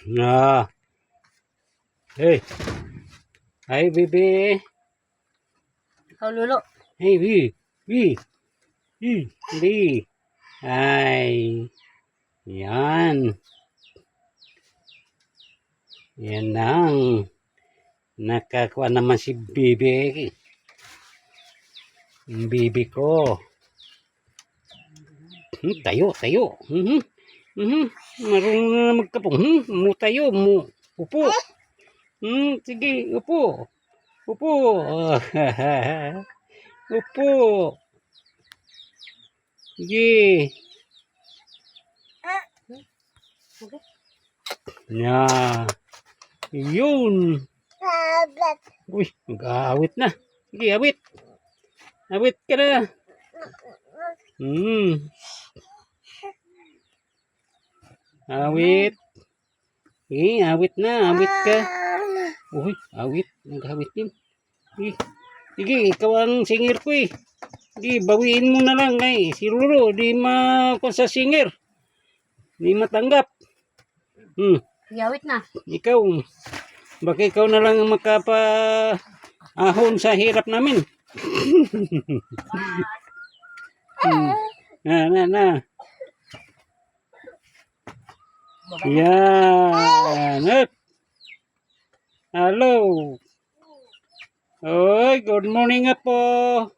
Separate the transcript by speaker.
Speaker 1: Ah, hey, hi, baby.
Speaker 2: Ikaw, Lulo.
Speaker 1: Hey, B. Ay, yan. Yan ang nakakuha naman si Bibi. Yung Bibi ko. Tayo. Marunong na magkapong. Tayo, upo. Sige, upo. Upo. Upo. Sige. Yan. Yun. Uy, mag-aawit na. Sige, awit. Awit ka na. Awit. Awit na. Awit ka. Uy, awit. Nag-awit din. Sige, ikaw ang singer ko eh. Sige, bawiin mo na lang eh. Si Ruro, di sa singer. Di matanggap.
Speaker 2: Yawit na.
Speaker 1: Ikaw, baka ikaw na lang ang makapa-ahon sa hirap namin. Na. Yan. Hello. Oy, good morning po.